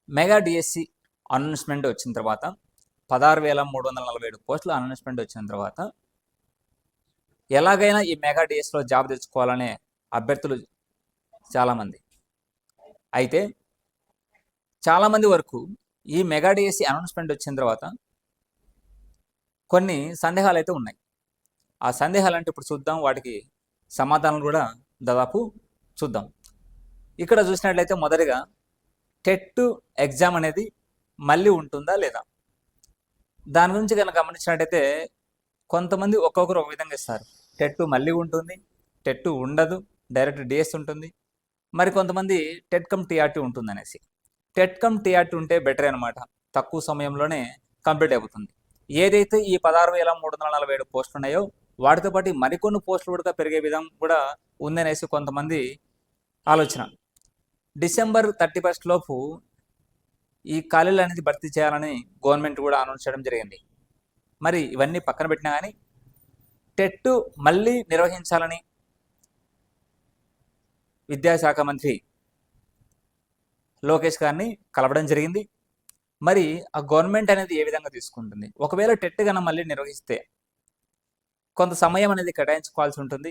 Mega DSC announcement వచ్చిన తర్వాత 16,347 పోస్టుల అనౌన్స్మెంట్ వచ్చిన తర్వాత ఎలాగైనా ఈ మెగా డిఎస్సిలో జాబ్ తెచ్చుకోవాలనే అభ్యర్థులు చాలామంది. అయితే చాలామంది వరకు ఈ మెగా డిఎస్సి అనౌన్స్మెంట్ వచ్చిన తర్వాత కొన్ని సందేహాలు అయితే ఉన్నాయి. ఆ సందేహాలు అంటే ఇప్పుడు చూద్దాం, వాటికి సమాధానాలు కూడా దాదాపు చూద్దాం. ఇక్కడ చూసినట్లయితే మొదటిగా టెట్ ఎగ్జామ్ అనేది మళ్ళీ ఉంటుందా లేదా, దాని గురించి కనుక గమనించినట్టయితే కొంతమంది ఒక్కొక్కరు ఒక విధంగా ఇస్తారు. టెట్ మళ్ళీ ఉంటుంది, టెట్ ఉండదు, డైరెక్ట్ డిఎస్ ఉంటుంది. మరి కొంతమంది టెట్ కమ్ టీఆర్టీ ఉంటుంది అనేసి. టెట్ కమ్ టీఆర్టీ ఉంటే బెటర్ అనమాట, తక్కువ సమయంలోనే కంప్లీట్ అయిపోతుంది. ఏదైతే ఈ 16,347 పోస్టులు ఉన్నాయో వాటితో పాటు మరికొన్ని పోస్టులు కూడా పెరిగే విధంగా కూడా ఉందనేసి కొంతమంది ఆలోచన. డిసెంబర్ 31 లోపు ఈ ఖాళీలు అనేది భర్తీ చేయాలని గవర్నమెంట్ కూడా అనౌన్స్ చేయడం జరిగింది. మరి ఇవన్నీ పక్కన పెట్టినా కానీ టెట్ మళ్ళీ నిర్వహించాలని విద్యాశాఖ మంత్రి లోకేష్ గారిని కలవడం జరిగింది. మరి ఆ గవర్నమెంట్ అనేది ఏ విధంగా తీసుకుంటుంది, ఒకవేళ టెట్ కన్నా మళ్ళీ నిర్వహిస్తే కొంత సమయం అనేది కేటాయించుకోవాల్సి ఉంటుంది.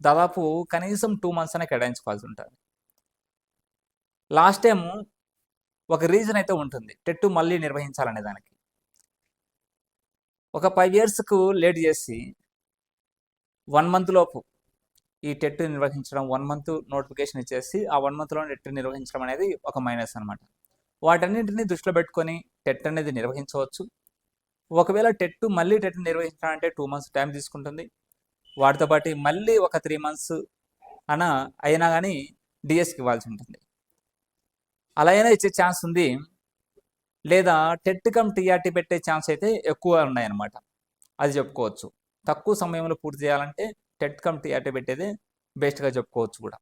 దాదాపు కనీసం 2 months అనే కేటాయించుకోవాల్సి ఉంటుంది. లాస్ట్ టైం ఒక రీజన్ అయితే ఉంటుంది టెట్ మళ్ళీ నిర్వహించాలనే దానికి. ఒక 5 yearsకు లేట్ చేసి 1 month లోపు ఈ టెట్ నిర్వహించడం, 1 month నోటిఫికేషన్ ఇచ్చేసి ఆ 1 monthలో టెట్ నిర్వహించడం అనేది ఒక మైనస్ అనమాట. వాటన్నింటినీ దృష్టిలో పెట్టుకొని టెట్ అనేది నిర్వహించవచ్చు. ఒకవేళ మళ్ళీ టెట్ నిర్వహించాలంటే 2 months టైం తీసుకుంటుంది. వాటితో పాటు మళ్ళీ ఒక 3 months అయినా కానీ డిఎస్కి ఇవ్వాల్సి ఉంటుంది. అలా అయినా ఇచ్చే ఛాన్స్ ఉంది, లేదా టెట్ కమ్ టీఆర్టీ పెట్టే ఛాన్స్ అయితే ఎక్కువ ఉన్నాయన్నమాట. అది చెప్పుకోవచ్చు. తక్కువ సమయంలో పూర్తి చేయాలంటే టెట్ కమ్ టీఆర్టీ పెట్టేదే బెస్ట్గా చెప్పుకోవచ్చు కూడా.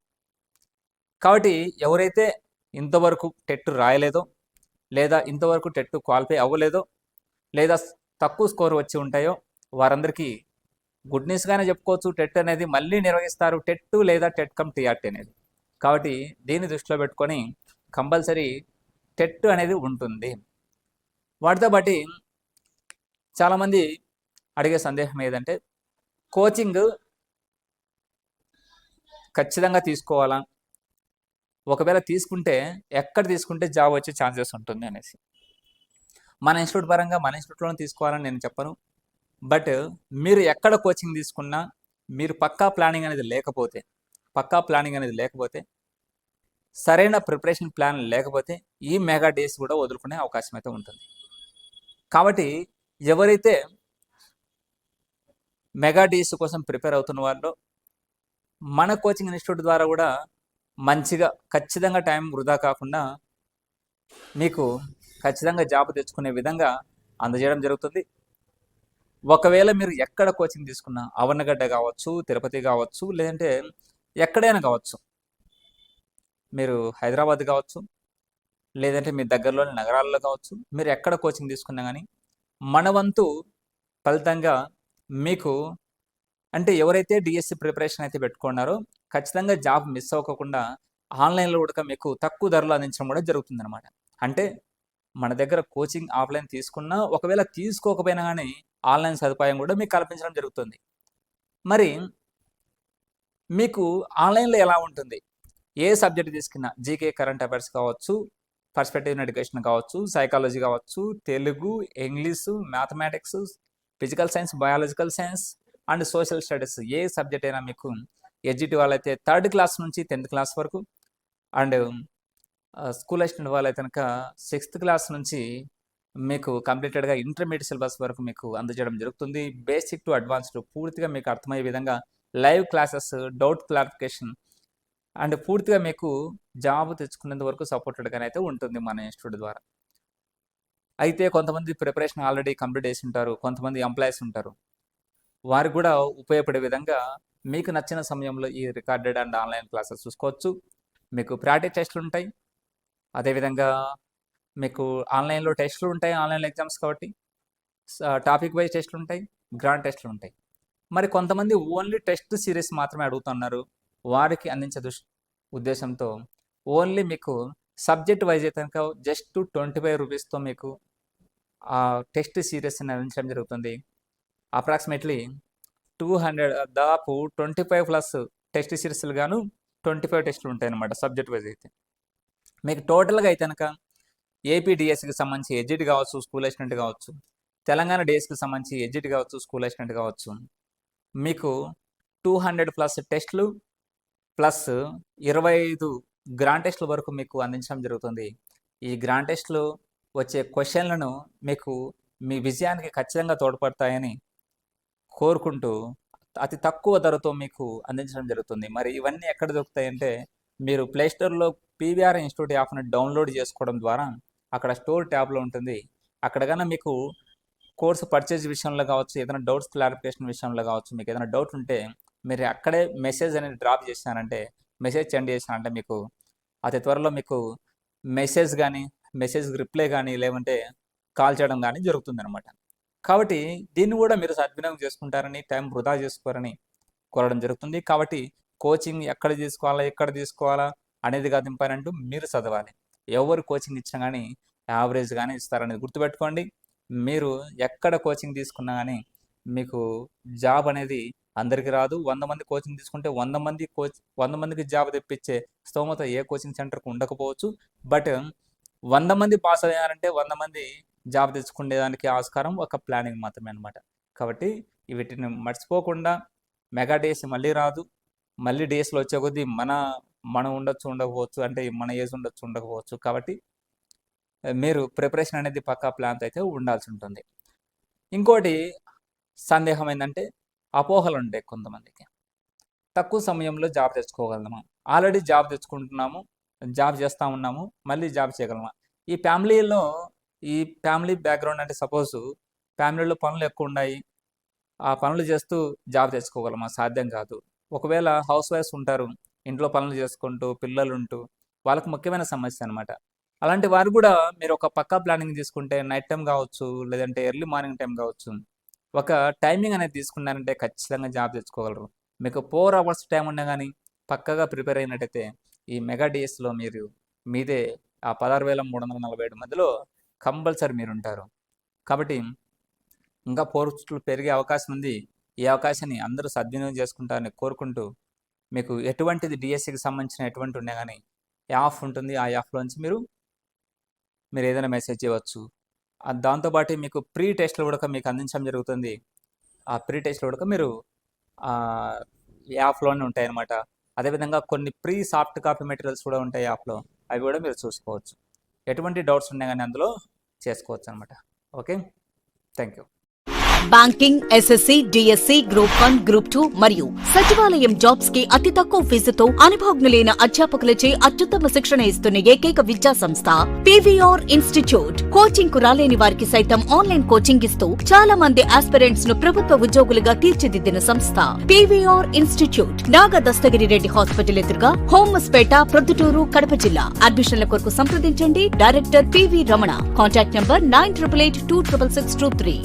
కాబట్టి ఎవరైతే ఇంతవరకు టెట్ రాయలేదో, లేదా ఇంతవరకు టెట్ క్వాలిఫై అవ్వలేదో, లేదా తక్కువ స్కోర్ వచ్చి ఉంటాయో వారందరికీ గుడ్ న్యూస్గానే చెప్పుకోవచ్చు. టెట్ అనేది మళ్ళీ నిర్వహిస్తారు, టెట్ లేదా టెట్ కమ్ టీఆర్టీ అనేది. కాబట్టి దీన్ని దృష్టిలో పెట్టుకొని కంపల్సరీ టెట్ అనేది ఉంటుంది. వాటితో పాటు చాలామంది అడిగే సందేహం ఏదంటే కోచింగ్ ఖచ్చితంగా తీసుకోవాలా, ఒకవేళ తీసుకుంటే ఎక్కడ తీసుకుంటే జాబ్ వచ్చే ఛాన్సెస్ ఉంటుంది అనేసి. మన ఇన్స్టిట్యూట్ పరంగా మన ఇన్స్టిట్యూట్లోనే తీసుకోవాలని నేను చెప్పను. బట్ మీరు ఎక్కడ కోచింగ్ తీసుకున్నా మీరు పక్కా ప్లానింగ్ అనేది లేకపోతే సరైన ప్రిపరేషన్ ప్లాన్ లేకపోతే ఈ మెగా డేస్ కూడా వదులుకునే అవకాశం అయితే ఉంటుంది. కాబట్టి ఎవరైతే మెగా డేస్ కోసం ప్రిపేర్ అవుతున్న వాళ్ళు మన కోచింగ్ ఇన్స్టిట్యూట్ ద్వారా కూడా మంచిగా ఖచ్చితంగా టైం వృధా కాకుండా మీకు ఖచ్చితంగా జాబ్ తెచ్చుకునే విధంగా అందజేయడం జరుగుతుంది. ఒకవేళ మీరు ఎక్కడ కోచింగ్ తీసుకున్నా, అవన్నగడ్డ కావచ్చు, తిరుపతి కావచ్చు, లేదంటే ఎక్కడైనా కావచ్చు, మీరు హైదరాబాద్ కావచ్చు, లేదంటే మీ దగ్గరలోని నగరాల్లో కావచ్చు, మీరు ఎక్కడ కోచింగ్ తీసుకున్నా కానీ మన వంతు ఫలితంగా మీకు అంటే ఎవరైతే డిఎస్సి ప్రిపరేషన్ అయితే పెట్టుకున్నారో ఖచ్చితంగా జాబ్ మిస్ అవ్వకుండా ఆన్లైన్లో కూడా మీకు తక్కువ ధరలో అందించడం కూడా జరుగుతుంది అనమాట. అంటే మన దగ్గర కోచింగ్ ఆఫ్లైన్ తీసుకున్నా, ఒకవేళ తీసుకోకపోయినా కానీ ఆన్లైన్ సదుపాయం కూడా మీకు కల్పించడం జరుగుతుంది. మరి మీకు ఆన్లైన్లో ఎలా ఉంటుంది, ఏ సబ్జెక్ట్ తీసుకున్నా, జీకే కరెంట్ అఫైర్స్ కావచ్చు, పర్స్పెక్టివ్ ఇన్ ఎడ్యుకేషన్ కావచ్చు, సైకాలజీ కావచ్చు, Telugu, English, mathematics, physical science, biological science and social studies, A subject అయినా మీకు ఎడ్జిటి వాళ్ళైతే 3rd class నుంచి 10th class వరకు, అండ్ స్కూల్ అసిస్టెంట్ వాళ్ళైతే కనుక 6th class నుంచి మీకు కంప్లీటెడ్గా ఇంటర్మీడియట్ సిలబస్ వరకు మీకు అందజేయడం జరుగుతుంది. బేసిక్ టు అడ్వాన్స్డ్ పూర్తిగా మీకు అర్థమయ్యే విధంగా live classes, doubt clarification and పూర్తిగా మీకు జాబ్ తెచ్చుకునేంత వరకు సపోర్టెడ్గానే అయితే ఉంటుంది మన ఇన్స్టిట్యూట్ ద్వారా. అయితే కొంతమంది ప్రిపరేషన్ ఆల్రెడీ కంప్లీట్ చేసి ఉంటారు, కొంతమంది ఎంప్లాయీస్ ఉంటారు, వారికి కూడా ఉపయోగపడే విధంగా మీకు నచ్చిన సమయంలో ఈ రికార్డెడ్ అండ్ ఆన్లైన్ క్లాసెస్ చూసుకోవచ్చు. మీకు ప్రాక్టీస్ టెస్టులు ఉంటాయి, అదేవిధంగా మీకు ఆన్లైన్లో టెస్టులు ఉంటాయి, ఆన్లైన్ ఎగ్జామ్స్ కాబట్టి టాపిక్ వైజ్ టెస్టులు ఉంటాయి, గ్రాండ్ టెస్టులు ఉంటాయి. మరి కొంతమంది ఓన్లీ టెస్ట్ సిరీస్ మాత్రమే అడుగుతున్నారు, వారికి అందించే ఉద్దేశంతో ఓన్లీ మీకు సబ్జెక్ట్ వైజ్ అయితే కనుక జస్ట్ 25 రూపీస్తో మీకు ఆ టెస్ట్ సిరీస్ అందించడం జరుగుతుంది. అప్రాక్సిమేట్లీ 200 దాదాపు 25 ప్లస్ టెస్ట్ సిరీస్లు గాను 25 టెస్టులు ఉంటాయి అన్నమాట సబ్జెక్ట్ వైజ్ అయితే. మీకు టోటల్గా అయితే కనుక ఏపీ డిఎస్సికి సంబంధించి ఎడ్జిట్ కావచ్చు, స్కూల్ అసిస్టెంట్ కావచ్చు, తెలంగాణ డిఎస్సికి సంబంధించి ఎడ్జిట్ కావచ్చు, స్కూల్ అసిస్టెంట్ కావచ్చు, మీకు 200 ప్లస్ టెస్టులు ప్లస్ 25 గ్రాండ్ టెస్టుల వరకు మీకు అందించడం జరుగుతుంది. ఈ గ్రాండ్ టెస్టులు వచ్చే క్వశ్చన్లను మీకు మీ విజయానికి ఖచ్చితంగా తోడ్పడతాయని కోరుకుంటూ అతి తక్కువ ధరతో మీకు అందించడం జరుగుతుంది. మరి ఇవన్నీ ఎక్కడ దొరుకుతాయంటే మీరు ప్లేస్టోర్లో పీవీఆర్ ఇన్స్టిట్యూట్ యాప్ని డౌన్లోడ్ చేసుకోవడం ద్వారా అక్కడ స్టోర్ ట్యాబ్లో ఉంటుంది. అక్కడ కన్నా మీకు కోర్సు పర్చేజ్ విషయంలో కావచ్చు, ఏదైనా డౌట్స్ క్లారిఫికేషన్ విషయంలో కావచ్చు, మీకు ఏదైనా డౌట్ ఉంటే మీరు అక్కడే మెసేజ్ అనేది డ్రాప్ చేశానంటే, మెసేజ్ సెండ్ చేశానంటే మీకు అతి త్వరలో మీకు మెసేజ్ కానీ, మెసేజ్ రిప్లై కానీ, లేదంటే కాల్ చేయడం కానీ జరుగుతుందన్నమాట. కాబట్టి దీన్ని కూడా మీరు సద్వినియోగం చేసుకుంటారని, టైం వృధా చేసుకోరని కోరడం జరుగుతుంది. కాబట్టి కోచింగ్ ఎక్కడ తీసుకోవాలా అనేది కాదు ఇంపార్టెంట్, మీరు చదవాలి. ఎవరు కోచింగ్ ఇచ్చినా కానీ యావరేజ్ కానీ ఇస్తారనేది గుర్తుపెట్టుకోండి. మీరు ఎక్కడ కోచింగ్ తీసుకున్నా కానీ మీకు జాబ్ అనేది అందరికీ రాదు. 100 మంది కోచింగ్ తీసుకుంటే 100 మందికి జాబ్ తెప్పించే స్తోమత ఏ కోచింగ్ సెంటర్కి ఉండకపోవచ్చు. బట్ 100 మంది పాస్ అయ్యారంటే 100 మంది జాబ్ తెచ్చుకునేదానికి ఆస్కారం ఒక ప్లానింగ్ మాత్రమే అనమాట. కాబట్టి వీటిని మర్చిపోకుండా మెగా డేస్ మళ్ళీ రాదు. మళ్ళీ డేస్లో వచ్చే కొద్దీ మనం ఉండకపోవచ్చు, అంటే మన ఏజ్ ఉండకపోవచ్చు. కాబట్టి మీరు ప్రిపరేషన్ అనేది పక్కా ప్లాన్తో అయితే ఉండాల్సి ఉంటుంది. ఇంకోటి సందేహం ఏంటంటే అపోహలు ఉంటాయి కొంతమందికి. తక్కువ సమయంలో జాబ్ తెచ్చుకోగలమా? ఆల్రెడీ జాబ్ తెచ్చుకుంటున్నాము, జాబ్ చేస్తూ ఉన్నాము, మళ్ళీ జాబ్ చేయగలమా? ఈ ఫ్యామిలీ బ్యాక్గ్రౌండ్ అంటే సపోజ్ ఫ్యామిలీలో పనులు ఎక్కువ ఉన్నాయి, ఆ పనులు చేస్తూ జాబ్ తెచ్చుకోగలమా? సాధ్యం కాదు. ఒకవేళ హౌస్ వైఫ్స్ ఉంటారు, ఇంట్లో పనులు చేసుకుంటూ పిల్లలు ఉంటూ, వాళ్ళకు ముఖ్యమైన సమస్య అనమాట. అలాంటి వారు కూడా మీరు ఒక పక్కా ప్లానింగ్ తీసుకుంటే నైట్ టైం కావచ్చు, లేదంటే ఎర్లీ మార్నింగ్ టైం కావచ్చు, ఒక టైమింగ్ అనేది తీసుకున్నారంటే ఖచ్చితంగా జాబ్ తెచ్చుకోగలరు. మీకు 4 అవర్స్ టైం ఉన్నా కానీ పక్కగా ప్రిపేర్ అయినట్టయితే ఈ మెగా డిఎస్లో మీదే ఆ 16,347 మధ్యలో కంపల్సరీ మీరు ఉంటారు. కాబట్టి ఇంకా పోస్టులు పెరిగే అవకాశం ఉంది. ఈ అవకాశాన్ని అందరూ సద్వినియోగం చేసుకుంటారని కోరుకుంటూ, మీకు ఎటువంటిది డిఎస్సికి సంబంధించిన ఎటువంటి ఉన్నా కానీ యాప్ ఉంటుంది, ఆ యాప్లోంచి మీరు ఏదైనా మెసేజ్ చేయవచ్చు. దాంతోపాటు మీకు ప్రీ టెస్ట్లు కూడా మీకు అందించడం జరుగుతుంది. ఆ ప్రీ టెస్ట్లు కూడా మీరు యాప్లోనే ఉంటాయి అన్నమాట. అదేవిధంగా కొన్ని ప్రీ సాఫ్ట్ కాపీ మెటీరియల్స్ కూడా ఉంటాయి యాప్లో, అవి కూడా మీరు చూసుకోవచ్చు. ఎటువంటి డౌట్స్ ఉన్నాయి కానీ అందులో చేసుకోవచ్చు అనమాట. Okay, thank you. Banking, SSC, DSC, group 1, group 2 మరియు సచివాలయం జాబ్స్ కి అతి తక్కువ ఫీజుతో అనుభవజ్ఞులైన అధ్యాపకులచే అత్యుత్తమ శిక్షణ ఇస్తున్న ఏకైక విద్యా సంస్థ పీవీఆర్ ఇన్స్టిట్యూట్. కోచింగ్ కు రాలేని వారికి సైతం ఆన్లైన్ కోచింగ్ ఇస్తూ చాలా మంది ఆస్పిరెంట్స్ ను ప్రభుత్వ ఉద్యోగులుగా తీర్చిదిద్దిన సంస్థ పీవీఆర్ ఇన్స్టిట్యూట్. నాగ దస్తగిరి రెడ్డి హాస్పిటల్ ఎదురుగా, హోమస్పేట, ప్రొద్దుటూరు, కడప జిల్లా. అడ్మిషన్ల కొరకు సంప్రదించండి. Director PV Ramana. Contact number 9888266623.